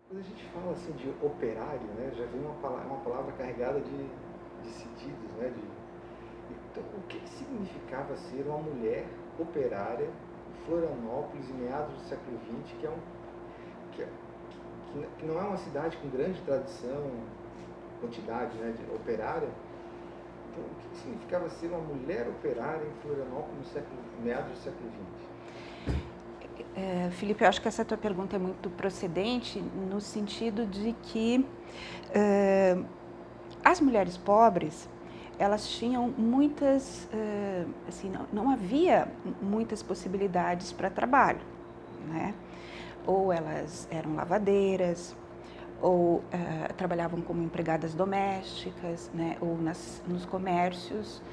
Quando a gente fala assim de operário, né, já vem uma palavra carregada de sentidos, né, então, o que significava ser uma mulher operária em Florianópolis, em meados do século XX, que, é- que não é uma cidade com grande tradição, quantidade, né, de operária. Então, o que significava ser uma mulher operária em Florianópolis em meados do século XX? Felipe, eu acho que essa tua pergunta é muito procedente no sentido de que as mulheres pobres, elas tinham muitas, assim, não havia muitas possibilidades para trabalho, né? Ou elas eram lavadeiras, ou trabalhavam como empregadas domésticas, né? Ou nos comércios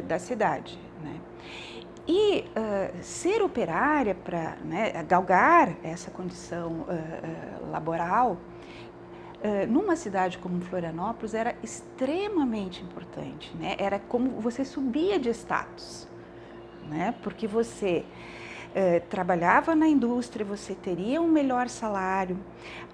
da cidade, né? E ser operária para, né, galgar essa condição laboral, numa cidade como Florianópolis era extremamente importante, né? Era como você subia de status, né? Porque você trabalhava na indústria, você teria um melhor salário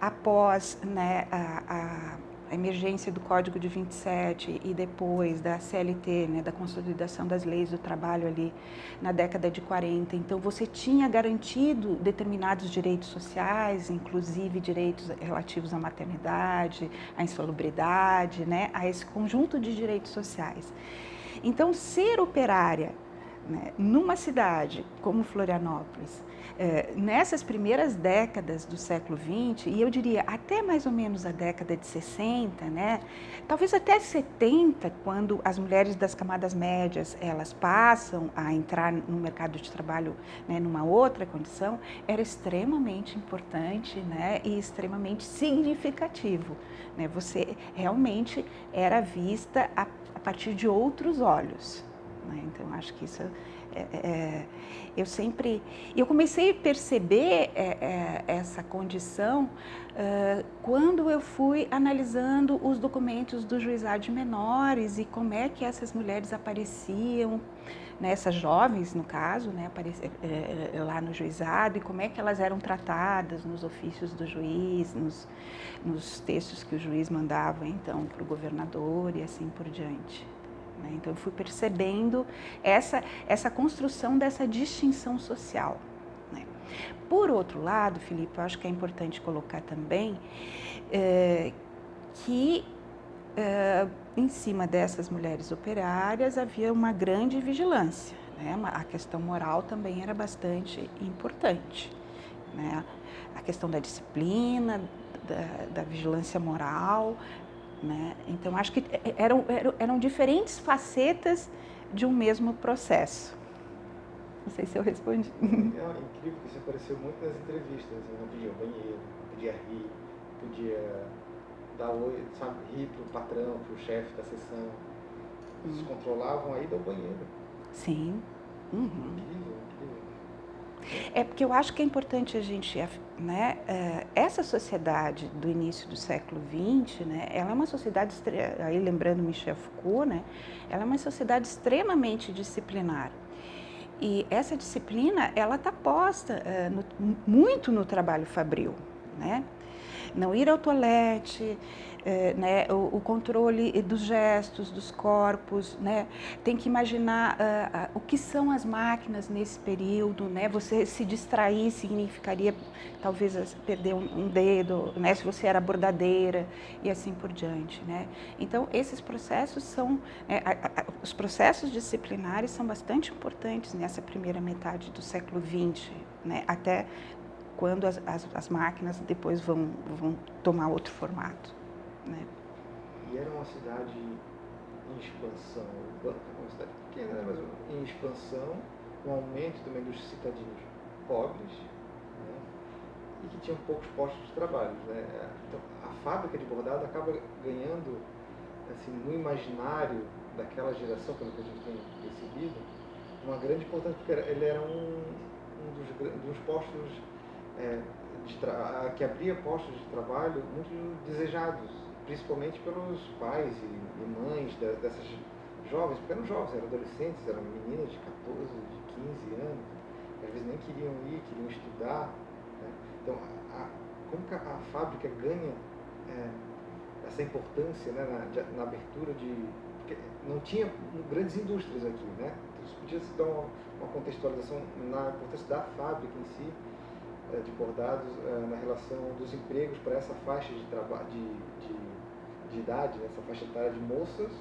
após, né, a emergência do Código de 27 e depois da CLT, né, da consolidação das leis do trabalho ali na década de 40. Então, você tinha garantido determinados direitos sociais, inclusive direitos relativos à maternidade, à insalubridade, né, a esse conjunto de direitos sociais. Então, ser operária, né, numa cidade como Florianópolis, nessas primeiras décadas do século XX, e eu diria até mais ou menos a década de 60, né, talvez até 70, quando as mulheres das camadas médias elas passam a entrar no mercado de trabalho, né, numa outra condição, era extremamente importante, né, e extremamente significativo, né? Você realmente era vista a partir de outros olhos, né? Então acho que isso eu sempre eu comecei a perceber essa condição quando eu fui analisando os documentos do juizado de menores e como é que essas mulheres apareciam, né, essas jovens no caso, né, lá no juizado, e como é que elas eram tratadas nos ofícios do juiz, nos textos que o juiz mandava então para o governador e assim por diante. Então, eu fui percebendo essa construção dessa distinção social. Né? Por outro lado, Felipe, eu acho que é importante colocar também que em cima dessas mulheres operárias havia uma grande vigilância. Né? A questão moral também era bastante importante. Né? A questão da disciplina, da vigilância moral, né? Então, acho que eram diferentes facetas de um mesmo processo. Não sei se eu respondi. É incrível que isso apareceu muito nas entrevistas. Assim, não pedia banheiro, não podia rir, podia dar oi, sabe, rir pro patrão, pro chefe da sessão. Eles controlavam a ida ao banheiro. Sim. Uhum. Incrível, incrível. É porque eu acho que é importante a gente, né, essa sociedade do início do século XX, né, ela é uma sociedade, aí lembrando Michel Foucault, né, ela é uma sociedade extremamente disciplinar. E essa disciplina, ela está posta muito no trabalho fabril, né? Não ir ao toalete, né, o controle dos gestos, dos corpos, né? Tem que imaginar o que são as máquinas nesse período, né? Você se distrair significaria talvez perder um dedo, né? Se você era bordadeira e assim por diante, né? Então esses processos são, os processos disciplinares são bastante importantes nessa primeira metade do século XX, né? Até quando as máquinas depois vão tomar outro formato. Né? E era uma cidade em expansão, uma cidade pequena, né, mas em expansão, um aumento também dos cidadãos pobres, né, e que tinham poucos postos de trabalho. Né? Então, a fábrica de bordado acaba ganhando, assim, no imaginário daquela geração, pelo que a gente tem percebido, uma grande importância, porque ele era dos postos que abria postos de trabalho muito desejados, principalmente pelos pais e mães dessas jovens, porque eram jovens, eram adolescentes, eram meninas de 14, de 15 anos, que às vezes nem queriam ir, queriam estudar. Né? Então, como que a fábrica ganha essa importância, né, na abertura de... Porque não tinha grandes indústrias aqui, né? Então, você podia dar uma contextualização na importância da fábrica em si, de bordados, na relação dos empregos para essa faixa de trabalho, de idade, essa faixa etária de moças,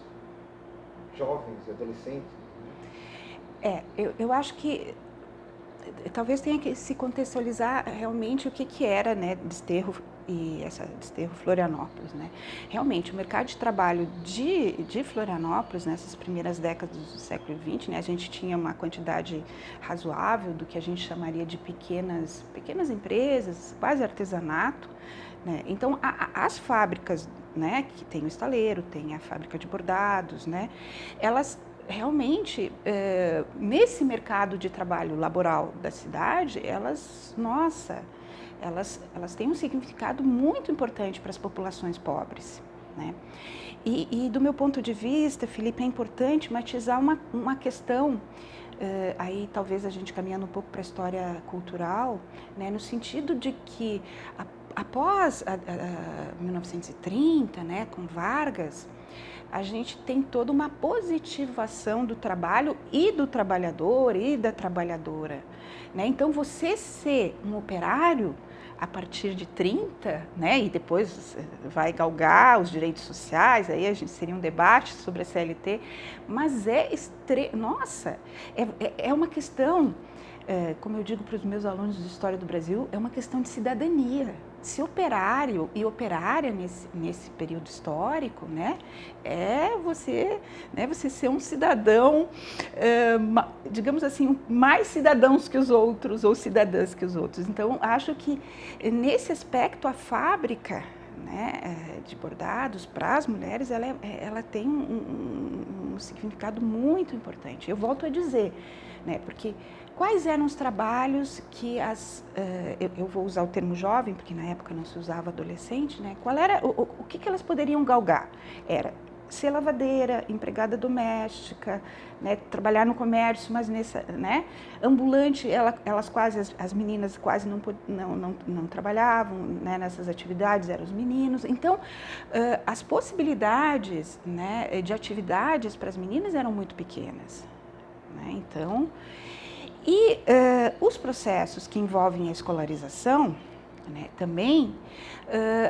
jovens, adolescentes. Eu acho que talvez tenha que se contextualizar realmente o que era, né, Desterro e essa Desterro Florianópolis, né? Realmente, o mercado de trabalho de Florianópolis, nessas primeiras décadas do século XX, né, a gente tinha uma quantidade razoável do que a gente chamaria de pequenas empresas, quase artesanato, né? Então, as fábricas, né, que tem o estaleiro, tem a fábrica de bordados, né, elas realmente, nesse mercado de trabalho laboral da cidade, elas têm um significado muito importante para as populações pobres, né? E do meu ponto de vista, Felipe, é importante matizar uma questão, aí talvez a gente caminhando um pouco para a história cultural, né, no sentido de que após 1930, né, com Vargas, a gente tem toda uma positivação do trabalho e do trabalhador e da trabalhadora, né? Então, você ser um operário a partir de 30, né, e depois vai galgar os direitos sociais, aí a gente seria um debate sobre a CLT, mas é uma questão, como eu digo para os meus alunos de História do Brasil, é uma questão de cidadania. Ser operário e operária nesse período histórico, né, é você ser um cidadão, digamos assim, mais cidadãos que os outros ou cidadãs que os outros. Então, acho que nesse aspecto a fábrica, né, de bordados para as mulheres, ela tem um significado muito importante. Eu volto a dizer, né, porque quais eram os trabalhos que eu vou usar o termo jovem, porque na época não se usava adolescente, né? Qual era o que elas poderiam galgar? Era ser lavadeira, empregada doméstica, né, trabalhar no comércio, mas né, ambulante, as meninas quase não trabalhavam, né, nessas atividades, eram os meninos. Então, as possibilidades, né, de atividades para as meninas eram muito pequenas, né? Então, os processos que envolvem a escolarização, né, também,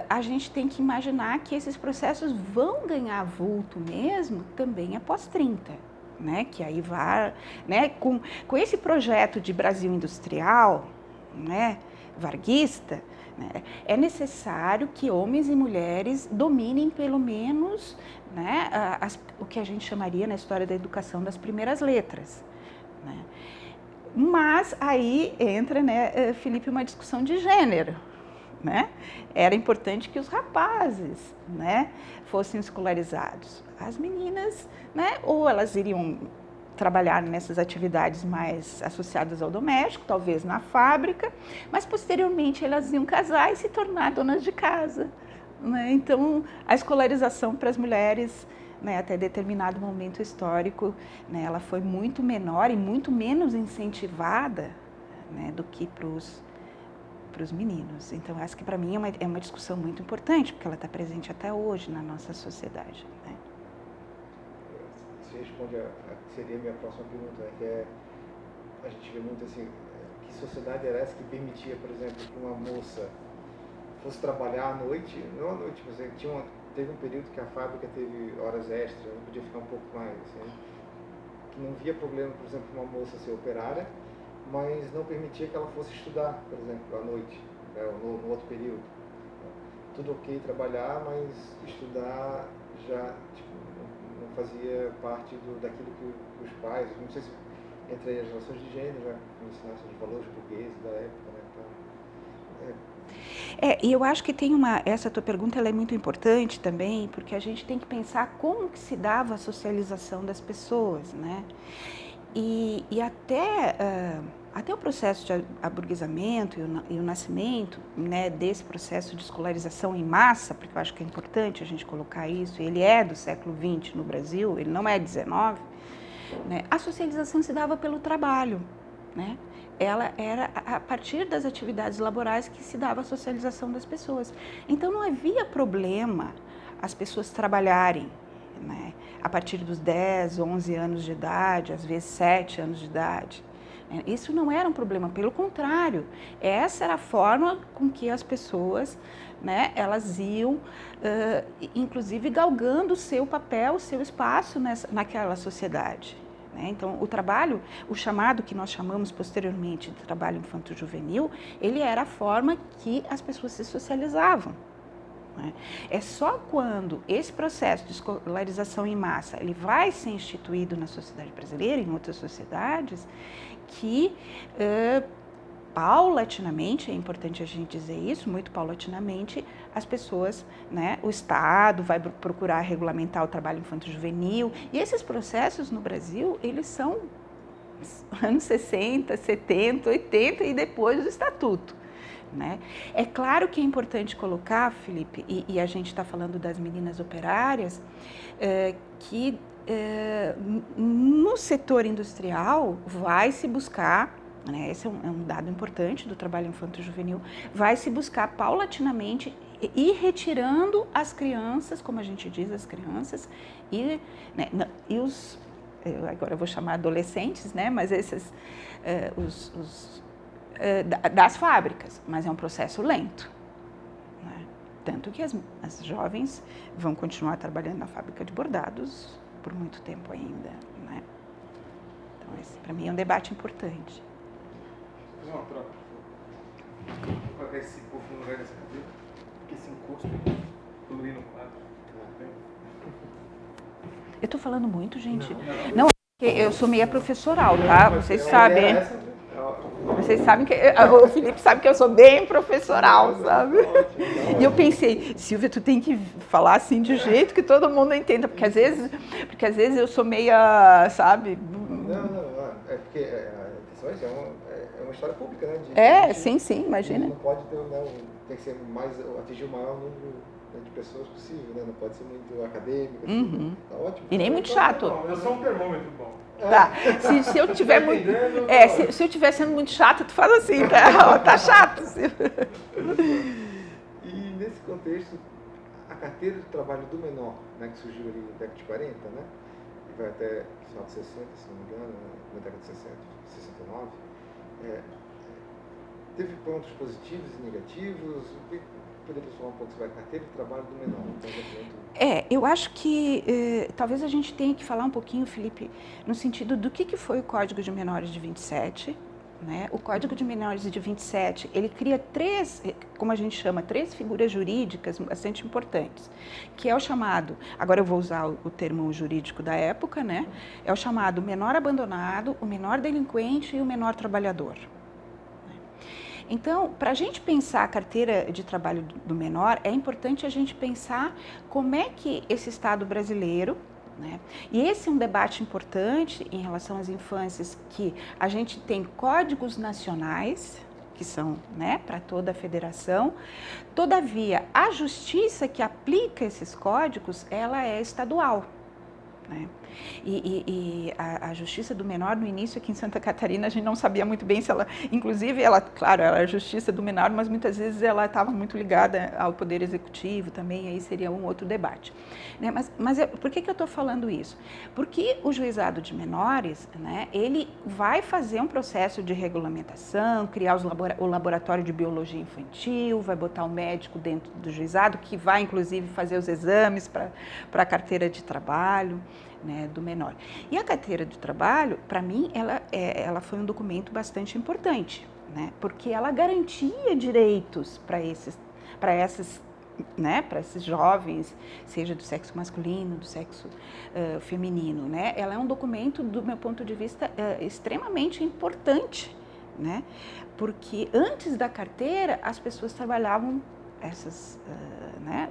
a gente tem que imaginar que esses processos vão ganhar vulto mesmo também após 30, né, que aí vai, né, com esse projeto de Brasil industrial, né, varguista, né, é necessário que homens e mulheres dominem pelo menos, né, o que a gente chamaria na história da educação das primeiras letras, né. Mas aí entra, né, Felipe, uma discussão de gênero, né? Era importante que os rapazes, né, fossem escolarizados. As meninas, né, ou elas iriam trabalhar nessas atividades mais associadas ao doméstico, talvez na fábrica, mas posteriormente elas iam casar e se tornar donas de casa, né? Então, a escolarização para as mulheres, né, até determinado momento histórico, né, ela foi muito menor e muito menos incentivada, né, do que para os meninos. Então, acho que para mim é uma discussão muito importante, porque ela está presente até hoje na nossa sociedade, né? Você responde seria a minha próxima pergunta, né, que a gente vê muito assim, que sociedade era essa que permitia, por exemplo, que uma moça fosse trabalhar à noite, não à noite, mas teve um período que a fábrica teve horas extras, não podia ficar um pouco mais, assim, que não via problema, por exemplo, uma moça ser operária, mas não permitia que ela fosse estudar, por exemplo, à noite, né, ou no outro período. Tudo ok trabalhar, mas estudar já não fazia parte daquilo que os pais, não sei se entre as relações de gênero, já ensinassem os valores burgueses da época, né, então, e eu acho que essa tua pergunta ela é muito importante também, porque a gente tem que pensar como que se dava a socialização das pessoas, né? E até o processo de aburguesamento e o nascimento, né, desse processo de escolarização em massa, porque eu acho que é importante a gente colocar isso, ele é do século XX no Brasil, ele não é XIX, né, a socialização se dava pelo trabalho, né? ela era a partir das atividades laborais que se dava a socialização das pessoas. Então não havia problema as pessoas trabalharem, né, a partir dos 10, 11 anos de idade, às vezes 7 anos de idade. Isso não era um problema, pelo contrário, essa era a forma com que as pessoas, né, elas iam, inclusive, galgando o seu papel, o seu espaço naquela sociedade. Então, o trabalho, o chamado que nós chamamos posteriormente de trabalho infanto-juvenil, ele era a forma que as pessoas se socializavam. É só quando esse processo de escolarização em massa ele vai ser instituído na sociedade brasileira e em outras sociedades que paulatinamente, é importante a gente dizer isso, muito paulatinamente, as pessoas, né, o Estado vai procurar regulamentar o trabalho infanto-juvenil, e esses processos no Brasil, eles são anos 60, 70, 80 e depois do Estatuto. Né? É claro que é importante colocar, Felipe, e a gente está falando das meninas operárias, que no setor industrial vai se buscar, né, esse é um dado importante do trabalho infanto-juvenil, vai se buscar paulatinamente ir retirando as crianças, como a gente diz, as crianças, e os, agora eu vou chamar adolescentes, né, mas esses, das fábricas, mas é um processo lento. Né? Tanto que as jovens vão continuar trabalhando na fábrica de bordados por muito tempo ainda. Né? Então, esse para mim é um debate importante. Vou fazer uma troca. Vou colocar esse povo no lugar dessa cadeira, porque esse encosto aqui, colorir no quadro. Eu estou falando muito, gente. Não, eu sou meia professoral, tá? Vocês sabem. Vocês sabem que o Felipe sabe que eu sou bem professoral, sabe? E eu pensei, Silvia, tu tem que falar assim de jeito que todo mundo entenda, porque às vezes eu sou meia, sabe? Não, é porque a questão é uma história pública, né? Sim, imagina. Não pode ter, tem que ser atingir o maior número de pessoas possível, né? Não pode ser muito acadêmico, assim, tá ótimo. E nem muito chato. Não, eu sou um termômetro bom. Tá. Se eu tiver muito, se eu estiver sendo muito chata, tu faz assim, tá? Tá chato. E nesse contexto, a carteira de trabalho do menor, né, que surgiu ali na década de 40, né, e vai até o final de 60, se não me engano, na década de 60, 69, teve pontos positivos e negativos. Poderia falar um pouco sobre a carteira de trabalho do menor? Eu acho que talvez a gente tenha que falar um pouquinho, Felipe, no sentido do que foi o Código de Menores de 27. Né? O Código de Menores de 27, ele cria como a gente chama, três figuras jurídicas bastante importantes, que é o chamado, agora eu vou usar o termo jurídico da época, né? É o chamado menor abandonado, o menor delinquente e o menor trabalhador. Então, para a gente pensar a carteira de trabalho do menor, é importante a gente pensar como é que esse Estado brasileiro, né, e esse é um debate importante em relação às infâncias, que a gente tem códigos nacionais, que são, né, para toda a federação, todavia, a justiça que aplica esses códigos, ela é estadual. Né? E a justiça do menor, no início aqui em Santa Catarina, a gente não sabia muito bem se ela, inclusive, claro, ela era a justiça do menor, mas muitas vezes ela estava muito ligada ao poder executivo também, aí seria um outro debate. Né? Mas por que eu estou falando isso? Porque o juizado de menores, né, ele vai fazer um processo de regulamentação, criar o laboratório de biologia infantil, vai botar o médico dentro do juizado, que vai, inclusive, fazer os exames para a carteira de trabalho. Né, do menor. E a carteira de trabalho, para mim, ela foi um documento bastante importante, né, porque ela garantia direitos para esses jovens, seja do sexo masculino, do sexo feminino. Né? Ela é um documento, do meu ponto de vista, extremamente importante, né, porque antes da carteira, as pessoas trabalhavam né,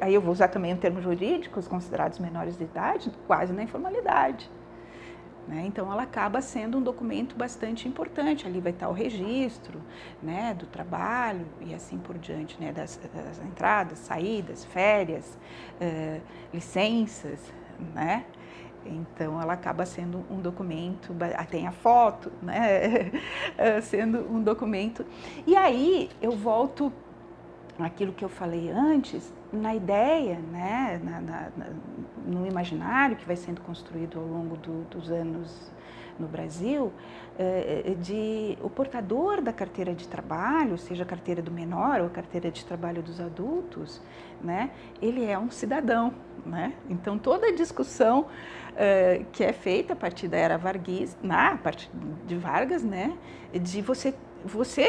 aí eu vou usar também um termo jurídico, os considerados menores de idade, quase na informalidade. Né? Então, ela acaba sendo um documento bastante importante. Ali vai estar o registro, né, do trabalho e assim por diante, né, das entradas, saídas, férias, licenças, né? Então, ela acaba sendo um documento, tem a foto, né? Sendo um documento. E aí, eu volto àquilo que eu falei antes, na ideia, né? No imaginário que vai sendo construído ao longo dos anos no Brasil, de o portador da carteira de trabalho, seja a carteira do menor ou a carteira de trabalho dos adultos, né? Ele é um cidadão, né? Então, toda a discussão que é feita a partir da era varguista, a partir de Vargas, né, de você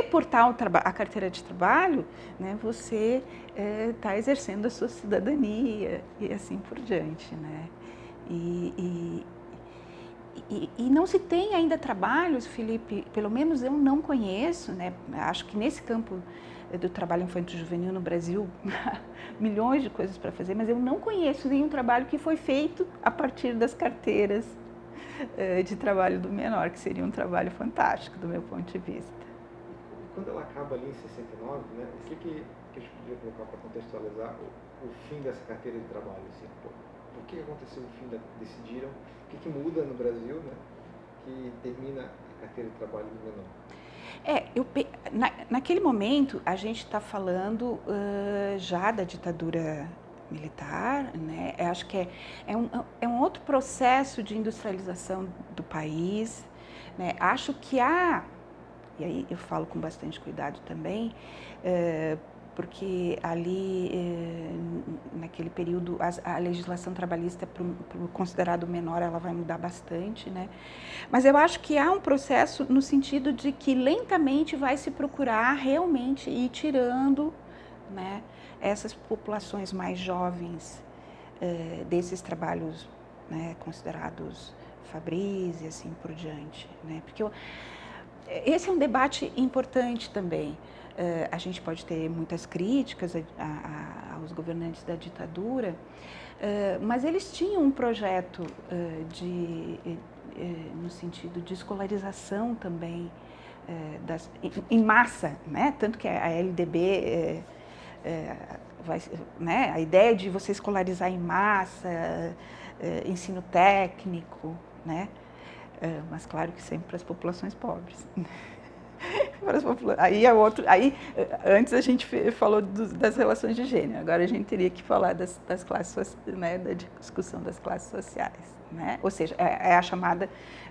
portar a carteira de trabalho, né, você está exercendo a sua cidadania e assim por diante, né. E não se tem ainda trabalhos, Felipe, pelo menos eu não conheço, né, acho que nesse campo do trabalho infanto-juvenil no Brasil, milhões de coisas para fazer, mas eu não conheço nenhum trabalho que foi feito a partir das carteiras de trabalho do menor, que seria um trabalho fantástico do meu ponto de vista. E quando ela acaba ali em 69, né, o que a gente podia colocar para contextualizar o fim dessa carteira de trabalho? Assim, por que aconteceu o fim decidiram, o que muda no Brasil, né, que termina a carteira de trabalho do menor? Naquele momento, a gente está falando já da ditadura militar, né? Eu acho que é um outro processo de industrialização do país, né? Acho que e aí eu falo com bastante cuidado também, porque ali, naquele período, a legislação trabalhista para o considerado menor, ela vai mudar bastante, né? Mas eu acho que há um processo no sentido de que lentamente vai se procurar realmente ir tirando, né, essas populações mais jovens desses trabalhos, né, considerados fabris e assim por diante, né? Porque esse é um debate importante também. A gente pode ter muitas críticas aos governantes da ditadura, mas eles tinham um projeto no sentido de escolarização também, em massa, né? Tanto que a LDB, né? A ideia de você escolarizar em massa, ensino técnico, né? Mas claro que sempre para as populações pobres. Antes a gente falou das relações de gênero, agora a gente teria que falar das classes, né, da discussão das classes sociais, né? Ou seja, é a chamada,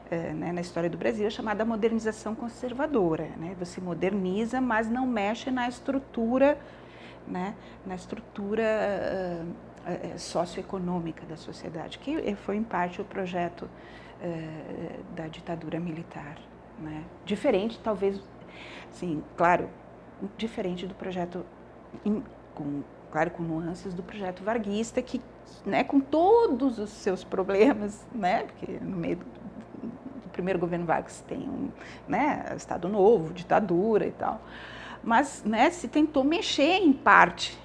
né, na história do Brasil, a chamada modernização conservadora, né? Você moderniza, mas não mexe na estrutura, né, socioeconômica da sociedade, que foi em parte o projeto da ditadura militar, né? Diferente, talvez, sim, claro, diferente do projeto, claro, com nuances do projeto varguista, que, né, com todos os seus problemas, né, porque no meio do primeiro governo Vargas tem né, Estado Novo, ditadura e tal, mas, né, se tentou mexer em parte,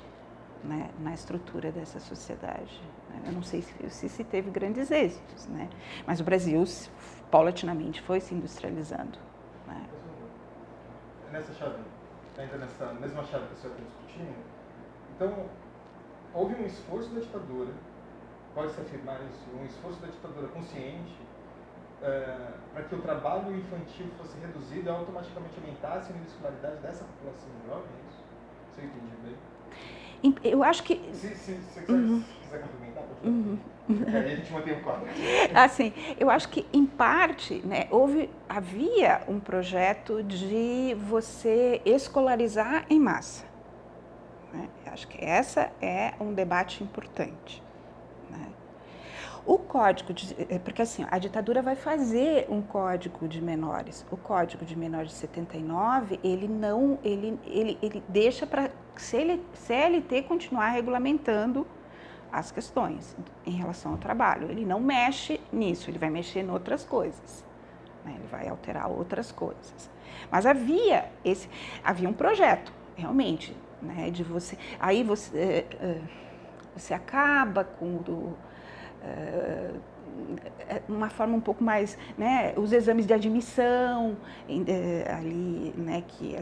né, na estrutura dessa sociedade. Eu não sei se teve grandes êxitos, né, mas o Brasil paulatinamente foi se industrializando, né. Nessa chave, ainda nessa mesma chave que a senhora está discutindo, então, houve um esforço da ditadura, pode-se afirmar isso, um esforço da ditadura consciente para que o trabalho infantil fosse reduzido e automaticamente aumentasse a nível de escolaridade dessa população jovem, é isso? Se eu entendi bem? Eu acho que... Se quiser complementar, pode falar. Aí a gente mantém o quadro. Assim, eu acho que, em parte, né, havia um projeto de você escolarizar em massa, né? Acho que essa é um debate importante, né? O código, porque assim, a ditadura vai fazer um código de menores. O código de menores de 79, ele deixa para CLT continuar regulamentando as questões em relação ao trabalho. Ele não mexe nisso, ele vai mexer em outras coisas, né? Ele vai alterar outras coisas. Mas havia um projeto, realmente, né, de você... Aí você acaba com uma forma um pouco mais, né, os exames de admissão ali, né, que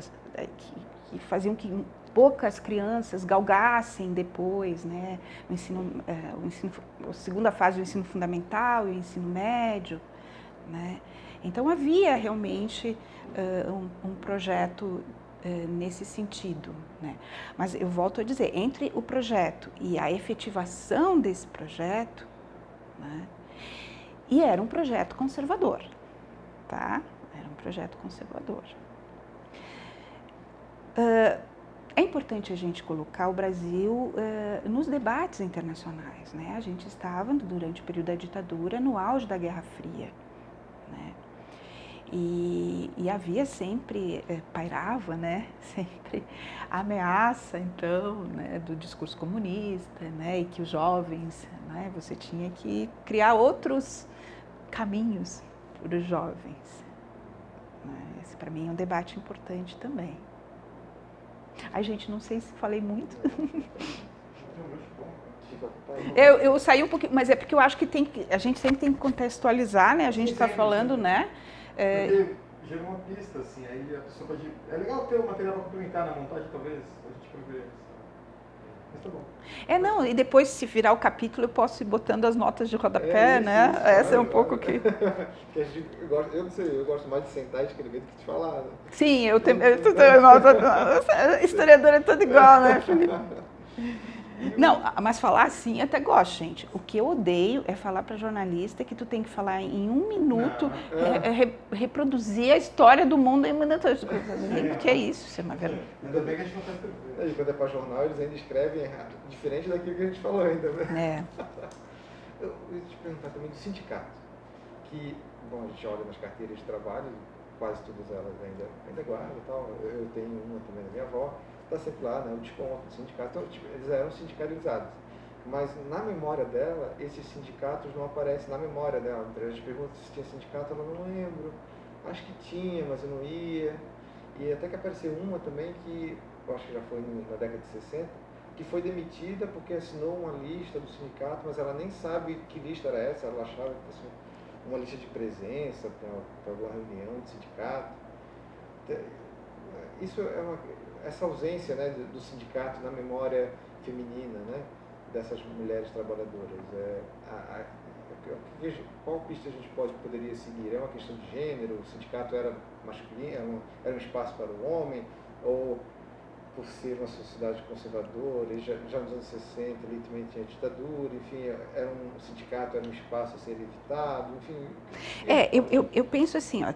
faziam poucas crianças galgassem depois, né, a segunda fase do ensino fundamental e o ensino médio, né. Então havia realmente um projeto nesse sentido, né. Mas eu volto a dizer, entre o projeto e a efetivação desse projeto, né, e era um projeto conservador, tá? Era um projeto conservador. É importante a gente colocar o Brasil nos debates internacionais, né? A gente estava, durante o período da ditadura, no auge da Guerra Fria, né? E havia sempre, pairava, né? Sempre a ameaça, então, né? Do discurso comunista, né? E que os jovens, né? Você tinha que criar outros caminhos para os jovens, né? Esse, para mim, é um debate importante também. Ai, gente, não sei se falei muito. Eu saí um pouquinho, mas é porque eu acho que a gente sempre tem que contextualizar, né? A gente está falando, né? Porque gera uma pista, assim, aí a pessoa pode... É legal ter o material para complementar na montagem, talvez, a gente pode ver. Mas tá bom. Não, e depois, se virar o capítulo, eu posso ir botando as notas de rodapé, né? Isso, essa é um pouco que... eu gosto mais de sentar e escrever do que de falar, né? Sim, historiador é tudo igual, né, Felipe? Não, mas falar assim eu até gosto, gente. O que eu odeio é falar para jornalista que tu tem que falar em 1 minuto, reproduzir a história do mundo em 1 minuto. O que é isso? Isso é uma vergonha. Ainda bem que a gente não está escrevendo. E quando é para jornal, eles ainda escrevem diferente daquilo que a gente falou ainda, né? Eu ia te perguntar também do sindicato, que, bom, a gente olha nas carteiras de trabalho, quase todas elas ainda guardam e tal. Eu tenho uma também da minha avó, está sempre lá, né, o desconto do sindicato. Então, eles eram sindicalizados. Mas na memória dela, esses sindicatos não aparecem na memória dela. A gente pergunta se tinha sindicato, ela não lembro. Acho que tinha, mas eu não ia. E até que apareceu uma também que, eu acho que já foi na década de 60, que foi demitida porque assinou uma lista do sindicato, mas ela nem sabe que lista era essa, ela achava que fosse uma lista de presença para alguma reunião de sindicato. Isso é essa ausência, né, do sindicato na memória feminina, né, dessas mulheres trabalhadoras. Qual pista a gente poderia seguir? É uma questão de gênero? O sindicato era masculino, era um espaço para o homem? Ou por ser uma sociedade conservadora, já nos anos 60 ali também tinha ditadura, enfim, era um sindicato, era um espaço a ser evitado, enfim... Eu penso assim, ó,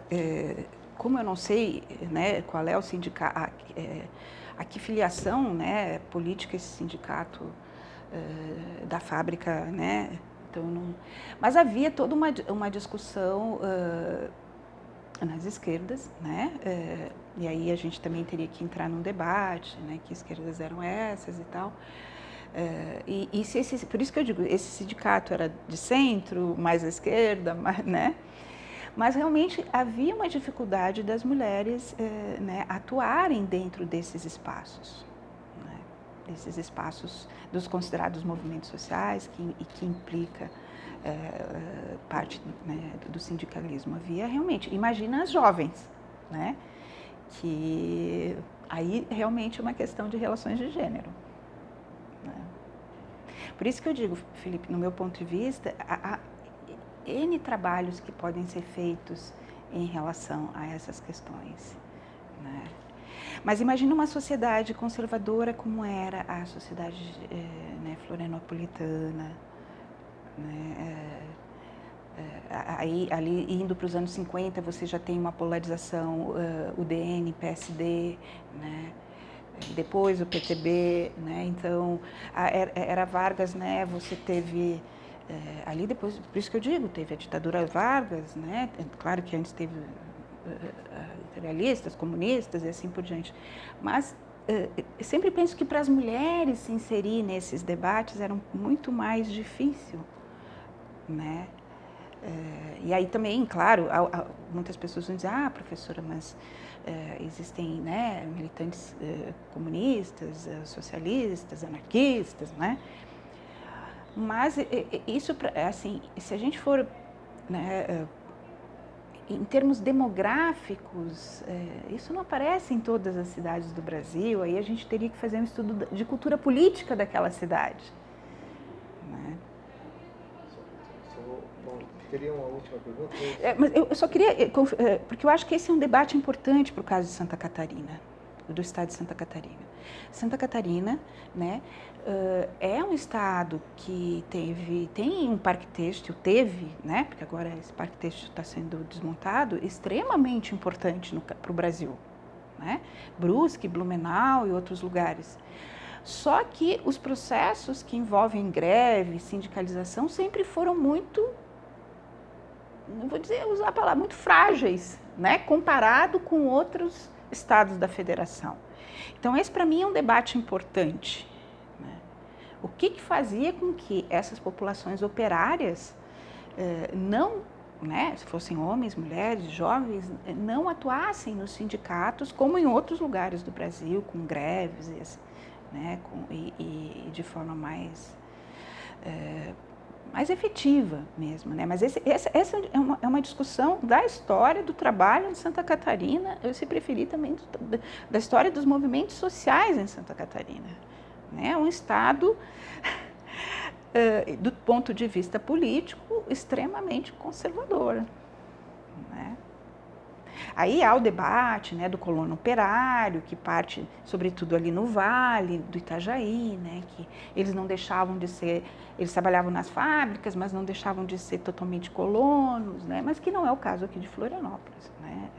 como eu não sei, né, qual é o sindicato, a que filiação, né, política esse sindicato da fábrica, né, então não... Mas havia toda uma discussão nas esquerdas, né, e aí a gente também teria que entrar num debate, né, que esquerdas eram essas e tal. Por isso que eu digo, esse sindicato era de centro, mais à esquerda, né? Mas realmente havia uma dificuldade das mulheres né, atuarem dentro desses espaços, né? Desses espaços dos considerados movimentos sociais, que implica parte, né, do sindicalismo. Havia realmente, imagina as jovens, né? Que aí realmente é uma questão de relações de gênero, né? Por isso que eu digo, Felipe, no meu ponto de vista, há N trabalhos que podem ser feitos em relação a essas questões, né? Mas imagina uma sociedade conservadora como era a sociedade né, florianopolitana, né? Aí, ali indo para os anos 50, você já tem uma polarização UDN, PSD, né? Depois o PTB, né? Então, era Vargas, né? Você teve ali depois, por isso que eu digo, teve a ditadura Vargas, né? Claro que antes teve imperialistas, comunistas e assim por diante. Mas eu sempre penso que para as mulheres se inserir nesses debates era muito mais difícil, né? E aí também, claro, muitas pessoas vão dizer, professora, mas existem, né, militantes comunistas, socialistas, anarquistas, né? Mas isso, assim, se a gente for, né, em termos demográficos, isso não aparece em todas as cidades do Brasil, aí a gente teria que fazer um estudo de cultura política daquela cidade. Né? Bom, teria uma última pergunta? Mas eu só queria, porque eu acho que esse é um debate importante para o caso de Santa Catarina, do estado de Santa Catarina. Santa Catarina, né, é um estado que tem um parque têxtil, né, porque agora esse parque têxtil está sendo desmontado, extremamente importante para o Brasil, né, Brusque, Blumenau e outros lugares. Só que os processos que envolvem greve, sindicalização, sempre foram muito, não vou usar a palavra, muito frágeis, né, comparado com outros estados da federação. Então, esse para mim é um debate importante. Né? O que fazia com que essas populações operárias não, né, se fossem homens, mulheres, jovens, não atuassem nos sindicatos como em outros lugares do Brasil, com greves, né, e de forma mais efetiva mesmo, né? Mas essa é uma discussão da história do trabalho em Santa Catarina, eu se preferir também da história dos movimentos sociais em Santa Catarina. Né? É um estado, do ponto de vista político, extremamente conservador. Né? Aí há o debate, né, do colono operário, que parte sobretudo ali no Vale do Itajaí, né, que eles não deixavam de ser, eles trabalhavam nas fábricas, mas não deixavam de ser totalmente colonos, né, mas que não é o caso aqui de Florianópolis. Né.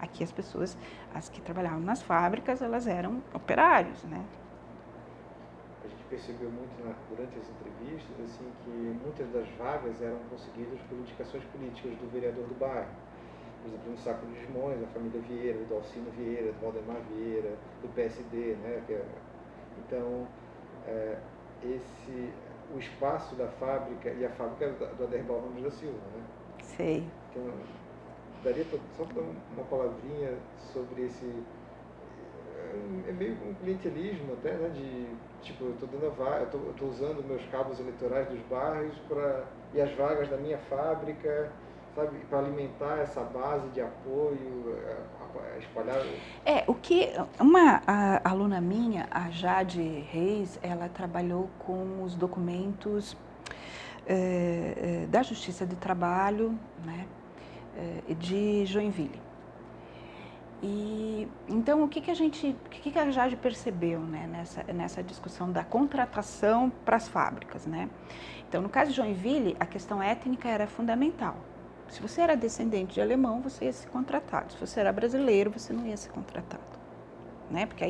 Aqui as pessoas, as que trabalhavam nas fábricas, elas eram operários. Né. A gente percebeu muito durante as entrevistas assim, que muitas das vagas eram conseguidas por indicações políticas do vereador do bairro. Por exemplo, no Saco de Gismões, a família Vieira, do Alcino Vieira, do Valdemar Vieira, do PSD, né? Então, o espaço da fábrica, e a fábrica do Aderbal Ramos da Silva, né? Sei. Então, daria só para dar uma palavrinha sobre esse... É meio um clientelismo até, né? De, tipo, eu estou usando meus cabos eleitorais dos bairros e as vagas da minha fábrica, sabe, para alimentar essa base de apoio, espalhar... O que uma aluna minha, a Jade Reis, ela trabalhou com os documentos da Justiça do Trabalho, né, de Joinville. E então o que a Jade percebeu, né, nessa discussão da contratação para as fábricas, né? Então, no caso de Joinville, a questão étnica era fundamental. Se você era descendente de alemão, você ia ser contratado. Se você era brasileiro, você não ia ser contratado. Né? Porque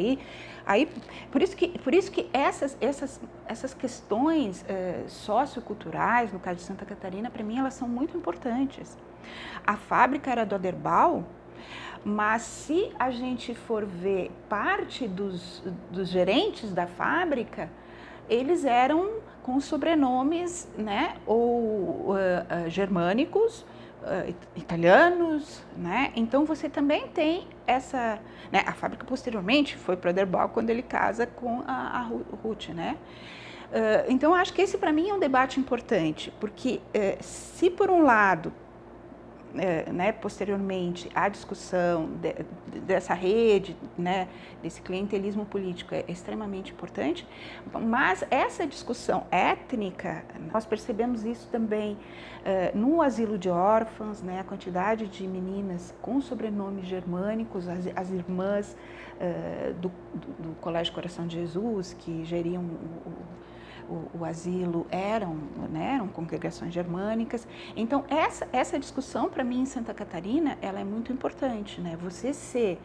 aí por isso que essas questões socioculturais, no caso de Santa Catarina, para mim elas são muito importantes. A fábrica era do Aderbal, mas se a gente for ver parte dos gerentes da fábrica, eles eram com sobrenomes, né, ou germânicos, italianos, né? Então você também tem essa, né? A fábrica posteriormente foi para o Aderbal quando ele casa com a Ruth, né? Então acho que esse para mim é um debate importante, porque se por um lado, né, posteriormente a discussão dessa rede, né, desse clientelismo político é extremamente importante, mas essa discussão étnica, nós percebemos isso também no asilo de órfãos, né, a quantidade de meninas com sobrenomes germânicos, as irmãs do Colégio Coração de Jesus, que geriam o asilo, eram congregações germânicas. Então, essa discussão, para mim, em Santa Catarina, ela é muito importante, né? Você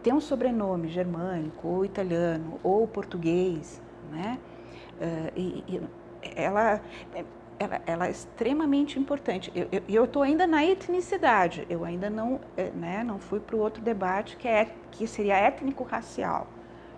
ter um sobrenome germânico, ou italiano, ou português, né? Ela é extremamente importante. Eu estou ainda na etnicidade, eu ainda não fui para o outro debate, que seria étnico-racial.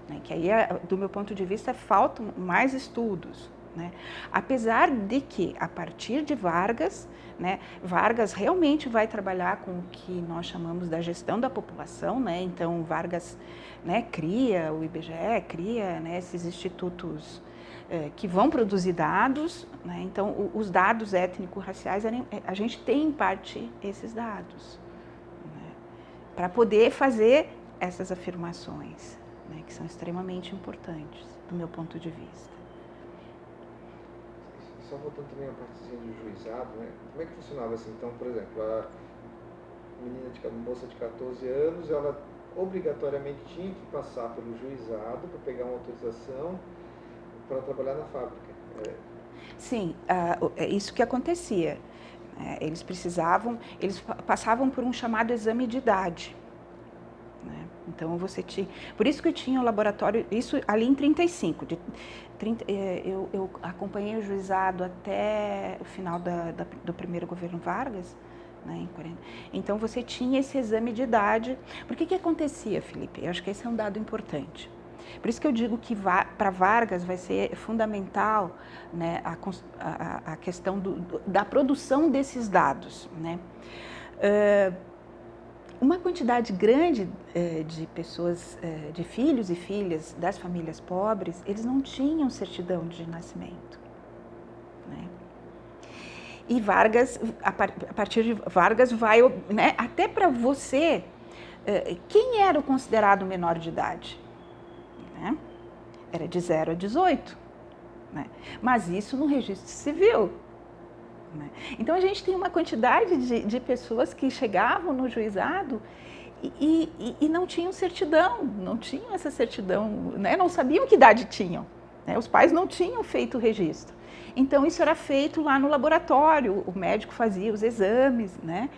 Né, que aí, do meu ponto de vista, faltam mais estudos. né? Apesar de que, a partir de Vargas, né, Vargas realmente vai trabalhar com o que nós chamamos da gestão da população, né? Então, Vargas, né, cria, o IBGE cria, né, esses institutos que vão produzir dados, né? Então, os dados étnico-raciais, a gente tem, em parte, esses dados, né, para poder fazer essas afirmações, né, que são extremamente importantes, do meu ponto de vista. Só voltando também a partezinha do juizado, né? Como é que funcionava assim? Então, por exemplo, a moça de 14 anos, ela obrigatoriamente tinha que passar pelo juizado para pegar uma autorização para trabalhar na fábrica. Sim, é isso que acontecia. Eles passavam por um chamado exame de idade. Né? Então, por isso que eu tinha o laboratório, isso ali em 35, eu acompanhei o juizado até o final do primeiro governo Vargas, né, em 40. Então, você tinha esse exame de idade. Por que acontecia, Felipe? Eu acho que esse é um dado importante. Por isso que eu digo que para Vargas vai ser fundamental, né, a questão da produção desses dados, né? Uma quantidade grande de pessoas, de filhos e filhas das famílias pobres, eles não tinham certidão de nascimento, né? E Vargas, a partir de Vargas, vai, né, até para você, quem era o considerado menor de idade? Né? Era de 0 a 18, né? Mas isso no registro civil. Né? Então, a gente tem uma quantidade de pessoas que chegavam no juizado e não tinham certidão, não tinham essa certidão, né? Não sabiam que idade tinham. Né? Os pais não tinham feito o registro. Então, isso era feito lá no laboratório, o médico fazia os exames, né?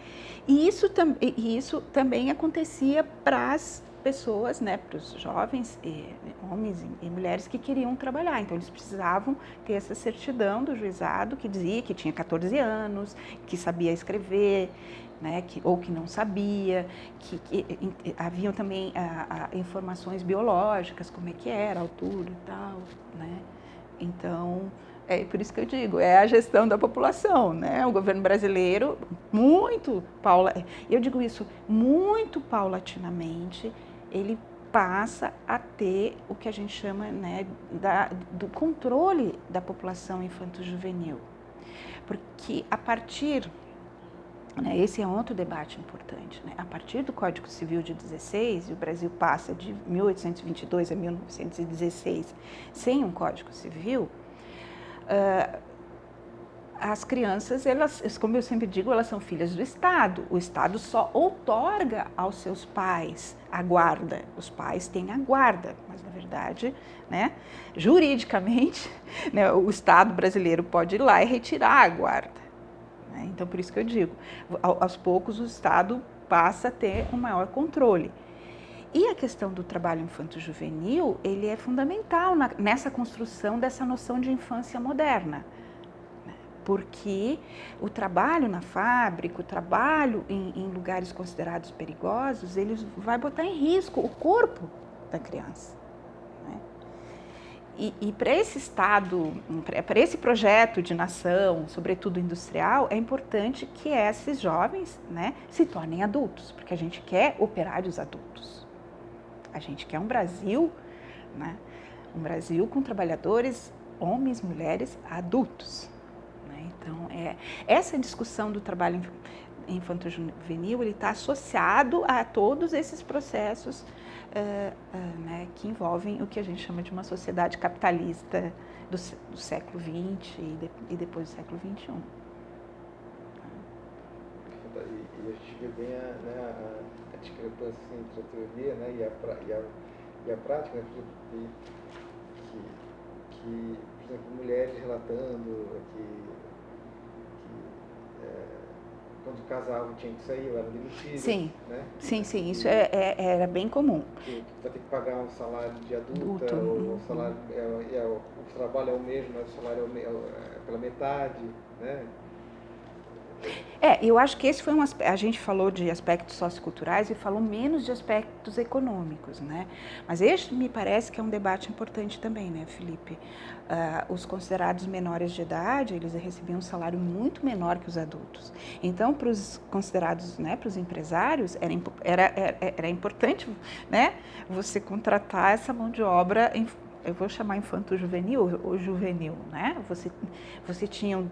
E isso também acontecia para as pessoas, né, para os jovens, homens e mulheres que queriam trabalhar. Então, eles precisavam ter essa certidão do juizado que dizia que tinha 14 anos, que sabia escrever, né, ou que não sabia, que haviam também informações biológicas, como é que era, a altura e tal, né? Então, é por isso que eu digo, é a gestão da população, né? O governo brasileiro, eu digo isso, muito paulatinamente, ele passa a ter o que a gente chama, né, do controle da população infanto-juvenil. Porque a partir, né, esse é outro debate importante, né? A partir do Código Civil de 16, e o Brasil passa de 1822 a 1916 sem um Código Civil, as crianças, elas, como eu sempre digo, elas são filhas do Estado. O Estado só outorga aos seus pais a guarda. Os pais têm a guarda, mas na verdade, né, juridicamente, né, o Estado brasileiro pode ir lá e retirar a guarda. Né? Então, por isso que eu digo, aos poucos o Estado passa a ter um maior controle. E a questão do trabalho infanto-juvenil, ele é fundamental nessa construção dessa noção de infância moderna. Porque o trabalho na fábrica, o trabalho em lugares considerados perigosos, ele vai botar em risco o corpo da criança. Né? E para esse Estado, para esse projeto de nação, sobretudo industrial, é importante que esses jovens, né, se tornem adultos, porque a gente quer operários adultos. A gente quer um Brasil, né, um Brasil com trabalhadores, homens, mulheres, adultos. Então, essa discussão do trabalho infanto-juvenil, ele está associado a todos esses processos né, que envolvem o que a gente chama de uma sociedade capitalista do século XX e depois do século XXI. E a gente vê bem a discrepância entre a teoria, né, e a prática, né, que, por exemplo, mulheres relatando que quando casavam tinha que sair, ou eram demitidas. Sim, né? sim, isso era bem comum. Que vai ter que pagar um salário de adulta, ou o salário, o trabalho é o mesmo, mas o salário é pela metade, né? Eu acho que esse foi a gente falou de aspectos socioculturais e falou menos de aspectos econômicos, né? Mas este me parece que é um debate importante também, né, Felipe? Os considerados menores de idade, eles recebiam um salário muito menor que os adultos. Então, para os considerados, né, para os empresários, era importante, né, você contratar essa mão de obra, eu vou chamar infanto-juvenil ou juvenil, né? Você tinha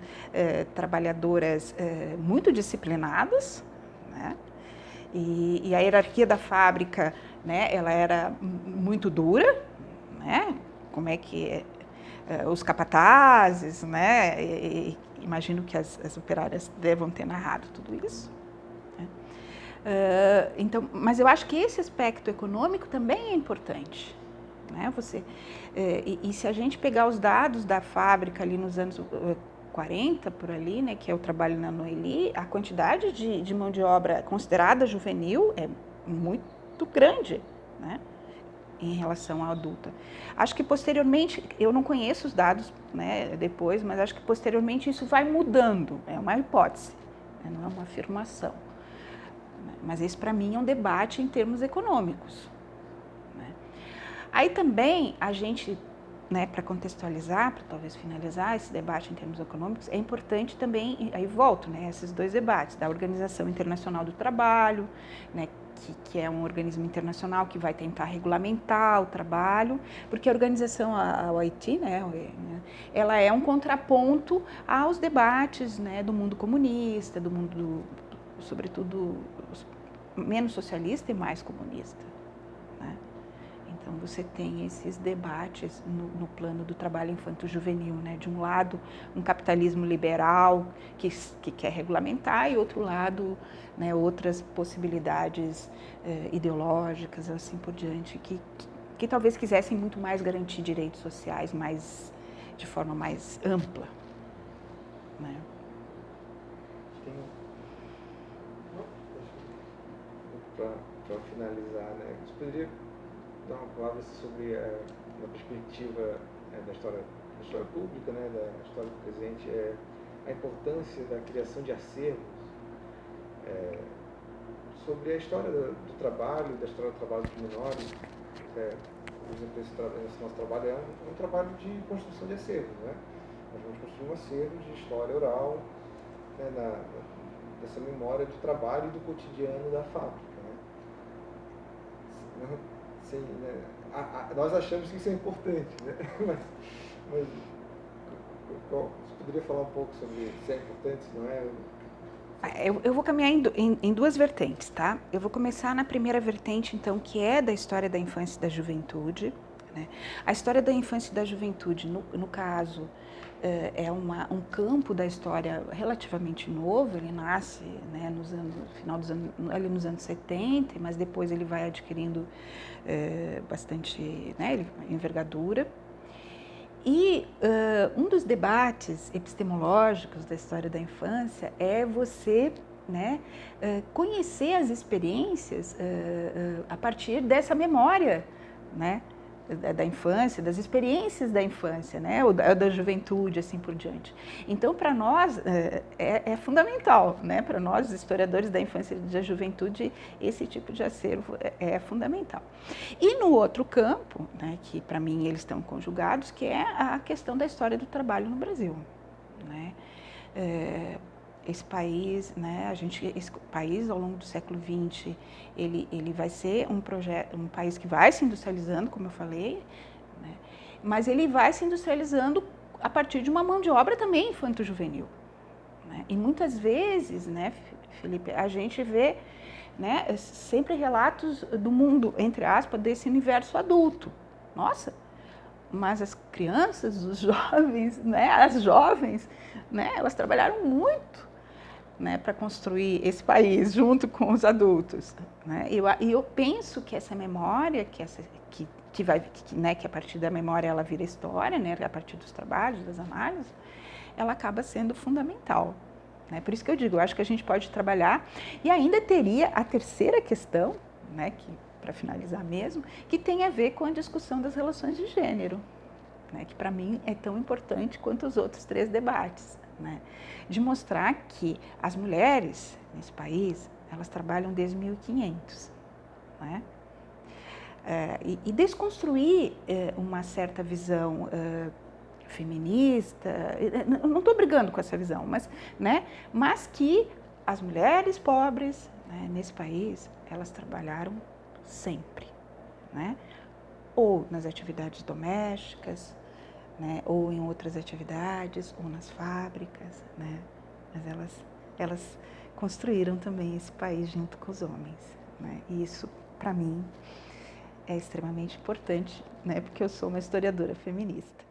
trabalhadoras muito disciplinadas, né? E a hierarquia da fábrica, né, ela era muito dura, né? Como é que os capatazes, né? Imagino que as operárias devam ter narrado tudo isso. Né? Então, mas eu acho que esse aspecto econômico também é importante. Né? E se a gente pegar os dados da fábrica ali nos anos 40, por ali, né, que é o trabalho na Noeli, a quantidade de mão de obra considerada juvenil é muito grande, né, em relação à adulta. Acho que posteriormente, eu não conheço os dados, né, depois, mas acho que posteriormente isso vai mudando, é uma hipótese, né, não é uma afirmação. Mas esse para mim é um debate em termos econômicos. Aí também a gente, né, para contextualizar, para talvez finalizar esse debate em termos econômicos, é importante também, aí volto, né, esses dois debates, da Organização Internacional do Trabalho, né, que é um organismo internacional que vai tentar regulamentar o trabalho, porque a organização, a OIT, né, ela é um contraponto aos debates, né, do mundo comunista, do mundo, sobretudo, menos socialista e mais comunista. Então, você tem esses debates no plano do trabalho infanto-juvenil, né? De um lado, um capitalismo liberal que quer regulamentar e, outro lado, né, outras possibilidades ideológicas, assim por diante, que talvez quisessem muito mais garantir direitos sociais de forma mais ampla. Né? Para finalizar, né? Você poderia dar uma palavra sobre uma perspectiva da história pública, né, da história do presente, a importância da criação de acervos sobre a história do trabalho, da história do trabalho dos menores. Por exemplo, esse nosso trabalho é um trabalho de construção de acervos, né? Nós vamos construir um acervo de história oral, né, dessa memória de trabalho e do cotidiano da fábrica. Né? Sim, né? Nós achamos que isso é importante, né? mas você poderia falar um pouco sobre se é importante, se não é? Eu vou caminhar em duas vertentes, tá? Eu vou começar na primeira vertente, então, que é da história da infância e da juventude. Né? A história da infância e da juventude, no caso, é um campo da história relativamente novo. Ele nasce, né, ali nos anos 70, mas depois ele vai adquirindo bastante, né, envergadura. E um dos debates epistemológicos da história da infância é você, né, conhecer as experiências a partir dessa memória, né, da infância, das experiências da infância, né, ou da juventude, assim por diante. Então, para nós, é fundamental, né, para nós, historiadores da infância e da juventude, esse tipo de acervo é fundamental. E no outro campo, né, que para mim eles estão conjugados, que é a questão da história do trabalho no Brasil. Né? Esse país, né, esse país ao longo do século XX, ele vai ser um país que vai se industrializando, como eu falei, né, mas ele vai se industrializando a partir de uma mão de obra também infanto-juvenil. Né? E muitas vezes, né, Felipe, a gente vê, né, sempre relatos do mundo, entre aspas, desse universo adulto. Nossa, mas as crianças, os jovens, né, as jovens, né, elas trabalharam muito, né, para construir esse país junto com os adultos. Né? E eu penso que essa memória, que a partir da memória ela vira história, né, a partir dos trabalhos, das análises, ela acaba sendo fundamental. Né? Por isso que eu digo, eu acho que a gente pode trabalhar, e ainda teria a terceira questão, né, para finalizar mesmo, que tem a ver com a discussão das relações de gênero, né, que para mim é tão importante quanto os outros três debates. né? De mostrar que as mulheres nesse país, elas trabalham desde 1500, né? E desconstruir uma certa visão feminista, eu não estou brigando com essa visão, mas, né, mas que as mulheres pobres, né, nesse país, elas trabalharam sempre, né? Ou nas atividades domésticas, né, ou em outras atividades, ou nas fábricas, né? Mas elas construíram também esse país junto com os homens, né? E isso, para mim, é extremamente importante, né? Porque eu sou uma historiadora feminista.